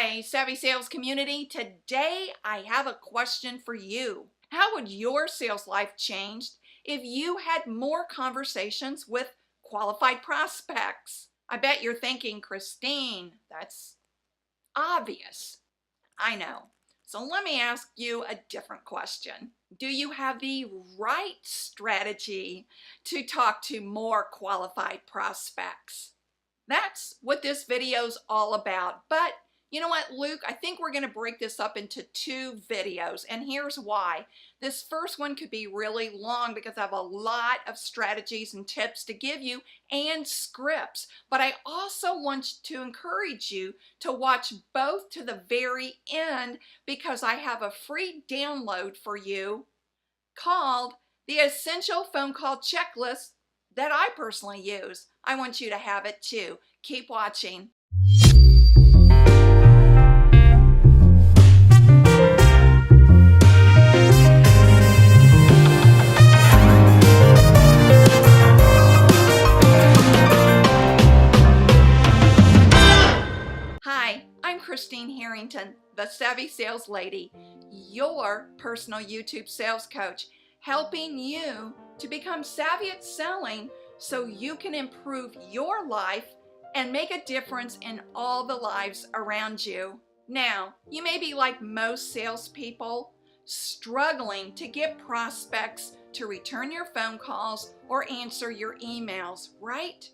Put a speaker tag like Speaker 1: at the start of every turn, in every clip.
Speaker 1: Hi, Savvy Sales community. Today I have a question for you. How would your sales life change if you had more conversations with qualified prospects? I bet you're thinking, Christine, that's obvious. I know. So let me ask you a different question. Do you have the right strategy to talk to more qualified prospects? That's what this video's all about. But you know what, Luke? I think we're going to break this up into two videos, and here's why. This first one could be really long because I have a lot of strategies and tips to give you and scripts. But I also want to encourage you to watch both to the very end because I have a free download for you called the Essential Phone Call Checklist that I personally use. I want you to have it too. Keep watching. Hi, I'm Christine Harrington, the Savvy Sales Lady, your personal YouTube sales coach, helping you to become savvy at selling so you can improve your life and make a difference in all the lives around you. Now, you may be like most salespeople, struggling to get prospects to return your phone calls or answer your emails, right?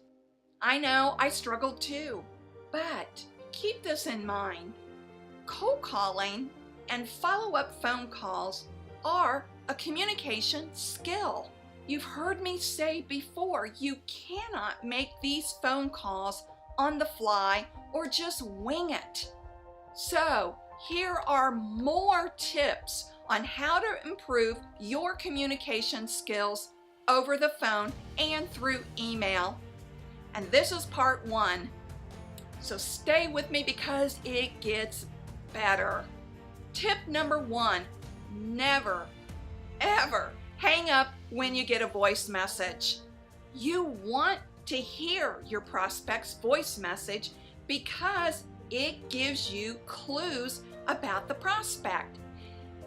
Speaker 1: I know, I struggled too, but keep this in mind. Cold calling and follow-up phone calls are a communication skill. You've heard me say before, you cannot make these phone calls on the fly or just wing it. So here are more tips on how to improve your communication skills over the phone and through email. And this is part one. So stay with me because it gets better. Tip number one, never, ever hang up when you get a voice message. You want to hear your prospect's voice message because it gives you clues about the prospect.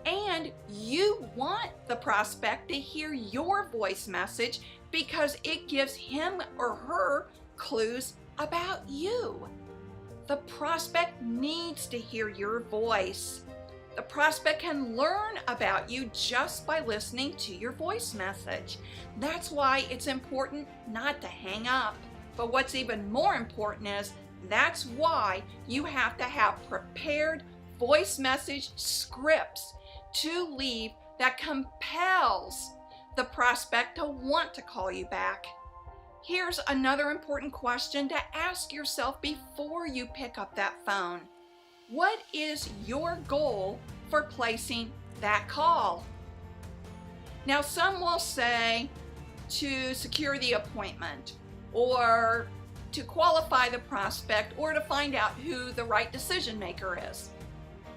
Speaker 1: And you want the prospect to hear your voice message because it gives him or her clues about you. The prospect needs to hear your voice. The prospect can learn about you just by listening to your voice message. That's why it's important not to hang up. But what's even more important is that's why you have to have prepared voice message scripts to leave that compels the prospect to want to call you back. Here's another important question to ask yourself before you pick up that phone. What is your goal for placing that call? Now, some will say to secure the appointment, or to qualify the prospect, or to find out who the right decision maker is.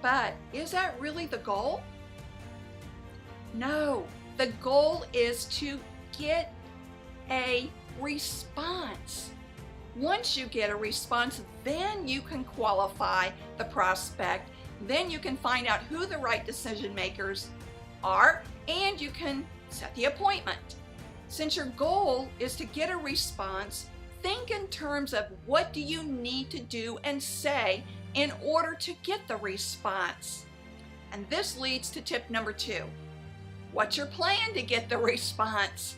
Speaker 1: But is that really the goal? No, the goal is to get a response. Once you get a response, then you can qualify the prospect. Then you can find out who the right decision makers are, and you can set the appointment. Since your goal is to get a response, think in terms of what do you need to do and say in order to get the response. And this leads to tip number two. What's your plan to get the response?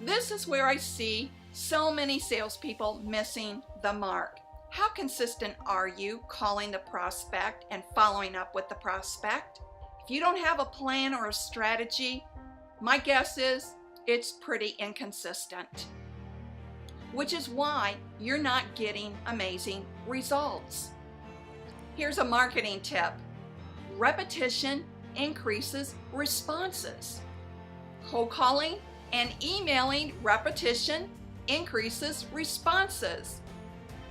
Speaker 1: This is where I see so many salespeople missing the mark. How consistent are you calling the prospect and following up with the prospect? If you don't have a plan or a strategy, my guess is it's pretty inconsistent, which is why you're not getting amazing results. Here's a marketing tip. Repetition increases responses. Cold calling and emailing repetition increases responses.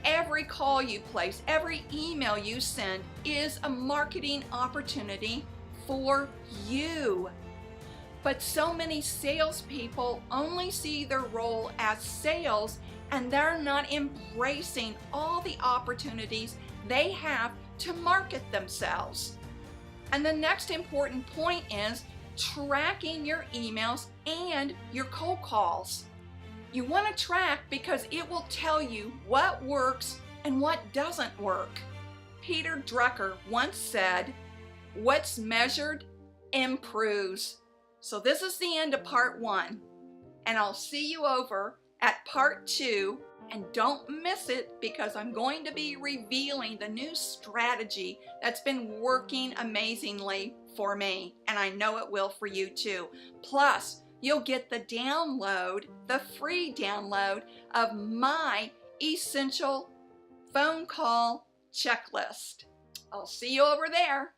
Speaker 1: Every call you place, every email you send is a marketing opportunity for you. But so many salespeople only see their role as sales, and they're not embracing all the opportunities they have to market themselves. And the next important point is tracking your emails and your cold calls. You want to track because it will tell you what works and what doesn't work. Peter Drucker once said, "What's measured improves." So this is the end of part 1, and I'll see you over at part 2, and don't miss it because I'm going to be revealing the new strategy that's been working amazingly for me, and I know it will for you too. Plus, you'll get the download, the free download of my essential phone call checklist. I'll see you over there.